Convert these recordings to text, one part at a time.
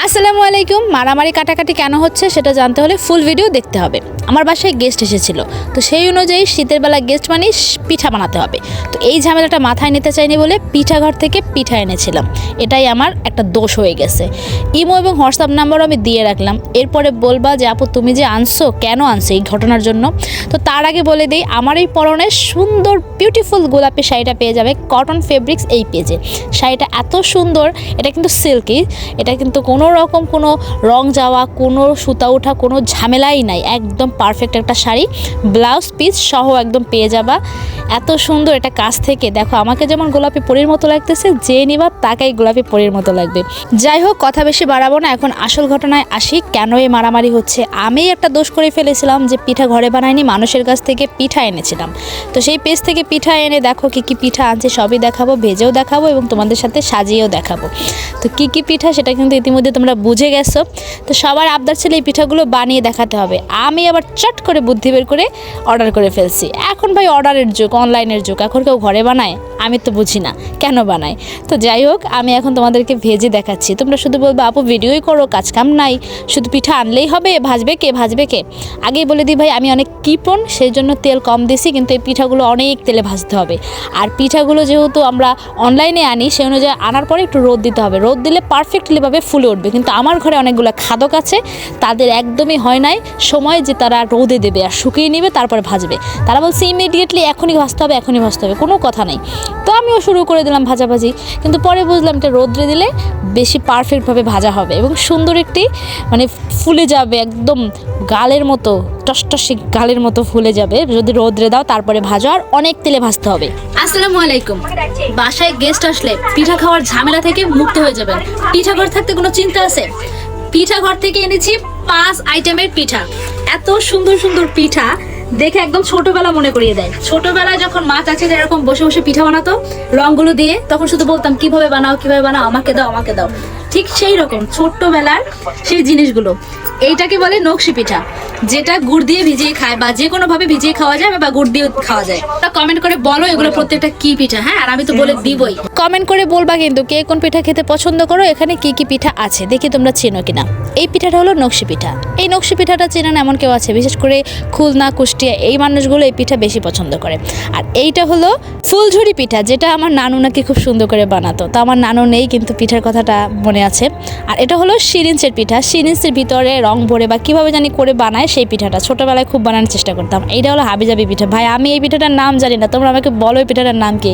আসসালামু আলাইকুম। মারামারি কাটাকাটি কেন হচ্ছে সেটা জানতে হলে ফুল ভিডিও দেখতে হবে। আমার বাসায় গেস্ট এসেছিল, তো সেই অনুযায়ী শীতের বেলা গেস্ট মানে পিঠা বানাতে হবে। তো এই ঝামেলাটা মাথায় নিতে চাইনি বলে পিঠাঘর থেকে পিঠা এনেছিলাম। এটাই আমার একটা দোষ হয়ে গেছে। ইমো এবং হোয়াটসঅ্যাপ নাম্বারও আমি দিয়ে রাখলাম। এরপরে বলবা যে আপু তুমি যে আনছো, কেন আনছো এই ঘটনার জন্য। তো তার আগে বলে দিই, আমার এই পরনের সুন্দর বিউটিফুল গোলাপি শাড়িটা পেয়ে যাবে কটন ফেব্রিক্স এই পেজে। শাড়িটা এত সুন্দর, এটা কিন্তু সিল্কি, এটা কিন্তু কোনো রকম কোনো রং যাওয়া, কোনো সুতা ওঠা, কোনো ঝামেলাই নাই। একদম পারফেক্ট একটা শাড়ি, ব্লাউজ পিস সহ একদম পেয়ে যাবা। এত সুন্দর এটা কাছ থেকে দেখো, আমাকে যেমন গোলাপি পরীর মতো লাগতেছে, যে নিবা তাকেই গোলাপি পরীর মতো লাগবে। যাই হোক, কথা বেশি বাড়াবো না, এখন আসল ঘটনায় আসি। কেন এই মারামারি হচ্ছে? আমি একটা দোষ করে ফেলেছিলাম যে পিঠা ঘরে বানাইনি, মানুষের কাছ থেকে পিঠা এনেছিলাম। তো সেই পেজ থেকে পিঠা এনে দেখো কি কি পিঠা আনছে সবই দেখাবো, ভেজেও দেখাবো এবং তোমাদের সাথে সাজিয়েও দেখাবো। তো কি কি পিঠা সেটা কিন্তু ইতিমধ্যে তোমরা বুঝে গেছো। তো সবার আবদার ছিল এই পিঠাগুলো বানিয়ে দেখাতে হবে। আমি আবার চট করে বুদ্ধি বের করে অর্ডার করে ফেলছি। এখন ভাই অর্ডারের যুগ, অনলাইনের যুগ, এখন কেউ ঘরে বানায়? আমি তো বুঝি না কেন বানায়। তো যাই হোক, আমি এখন তোমাদেরকে ভেজে দেখাচ্ছি। তোমরা শুধু বলবো আপু ভিডিওই করো, কাজ কাম নাই, শুধু পিঠা আনলেই হবে, ভাজবে কে? আগেই বলে দিই ভাই, আমি অনেক কিপন, সেই জন্য তেল কম দিছি, কিন্তু এই পিঠাগুলো অনেক তেলে ভাজতে হবে। আর পিঠাগুলো যেহেতু আমরা অনলাইনে আনি, সেই অনুযায়ী আনার পরে একটু রোদ দিতে হবে। রোদ দিলে পারফেক্টলিভাবে ফুলে উঠবে। কিন্তু আমার ঘরে অনেকগুলো খাদক আছে, তাদের একদমই হয় নাই সময় যে তারা রোদে দেবে আর শুকিয়ে নেবে তারপরে ভাজবে। তারা বলছে ইমিডিয়েটলি এখনই ভাজতে হবে, কোনো কথা নেই। তো আমিও শুরু করে দিলাম ভাজাভাজি, কিন্তু পরে বুঝলাম এটা রোদ্রে দিলে বেশি পারফেক্টভাবে ভাজা হবে এবং সুন্দর একটি মানে ফুলে যাবে, একদম গালের মতো, টসটসে গালের মতো ফুলে যাবে যদি রোদ্রে দাও তারপরে ভাজো। আর অনেক তেলে ভাজতে হবে। আসসালামু আলাইকুম। বাসায় গেস্ট আসলে পিঠা খাওয়ার ঝামেলা থেকে মুক্ত হয়ে যাবেন। পিঠা ঘর থাকতে কোনো চিন্তা আছে? পিঠা ঘর থেকে এনেছি 5 আইটেমের পিঠা। এত সুন্দর সুন্দর পিঠা দেখে একদম ছোটবেলা মনে করিয়ে দেয়। ছোটবেলায় যখন মা চাচিরা এরকম বসে বসে পিঠা বানাতো রংগুলো দিয়ে, তখন শুধু বলতাম কিভাবে বানাও, আমাকে দাও। ঠিক সেই রকম ছোট্টবেলার সেই জিনিসগুলো। এইটাকে বলে নকশি পিঠা, যেটা গুড় দিয়ে ভিজিয়ে খায় বা যে কোনো ভাবে ভিজিয়ে খাওয়া যায় বা গুড় দিয়ে খাওয়া যায়। কমেন্ট করে বলো এগুলো প্রত্যেকটা কি পিঠা। হ্যাঁ, আর আমি তো বলে দিবই। কমেন্ট করে বলবা কিন্তু কে কোন পিঠা খেতে পছন্দ করো, এখানে কি কি পিঠা আছে দেখি তোমরা চেনো কিনা। এই পিঠাটা হলো নকশি পিঠা। এই নকশি পিঠাটা চেনা না এমন কেউ আছে? বিশেষ করে খুলনা, কুষ্টিয়া এই মানুষগুলো এই পিঠা বেশি পছন্দ করে। আর এইটা হলো ফুলঝুরি পিঠা, যেটা আমার নানু নাকি খুব সুন্দর করে বানাতো। তো আমার নানু নেই, কিন্তু পিঠার কথাটা মনে আছে। আর এটা হলো সিরিঞ্চের পিঠা। সিরিঞ্চের ভিতরে রং ভরে বা কীভাবে জানি করে বানায় সেই পিঠাটা ছোটোবেলায় খুব বানানোর চেষ্টা করতাম। এইটা হলো হাবিজাবি পিঠা। ভাই আমি এই পিঠাটার নাম জানি না, তোমরা আমাকে বলো এই পিঠাটার নাম কি।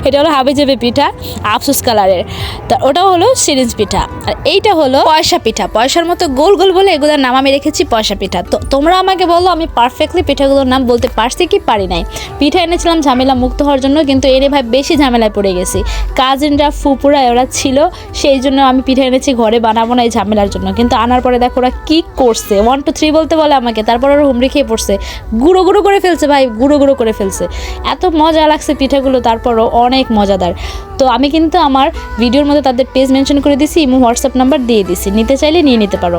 এটা হলো হাবিজাবি পিঠা, আফসোস কালারের। তা ওটা হলো সিরিঞ্জ পিঠা। আর এইটা হলো পয়সা পিঠা। পয়সার মতো গোল গোল বলে এগুলোর নাম আমি রেখেছি পয়সা পিঠা। তো তোমরা আমাকে বলো আমি পারফেক্টলি পিঠাগুলোর নাম বলতে পারছি কি পারি নাই। পিঠা এনেছিলাম ঝামেলা মুক্ত হওয়ার জন্য, কিন্তু এনে ভাই বেশি ঝামেলায় পড়ে গেছি। কাজিনরা, ফুপুরা ওরা ছিল, সেই জন্য আমি পিঠা এনেছি ঘরে বানাবো না এই ঝামেলার জন্য। কিন্তু আনার পরে দেখো ওরা কি করছে, 1 2 3 বলতে বলে আমাকে, তারপর ওরা হুমড়ি খেয়ে পড়ছে, গুঁড়ো গুঁড়ো করে ফেলছে ভাই, গুঁড়ো করে ফেলছে। এত মজা লাগছে পিঠাগুলো, তারপরও অনেক মজাদার। তো আমি কিন্তু আমার ভিডিওর মধ্যে তাদের পেজ মেনশন করে দিছি, ইমো হোয়াটসঅ্যাপ নাম্বার দিয়ে দিছি, নিতে চাইলে নিয়ে নিতে পারো।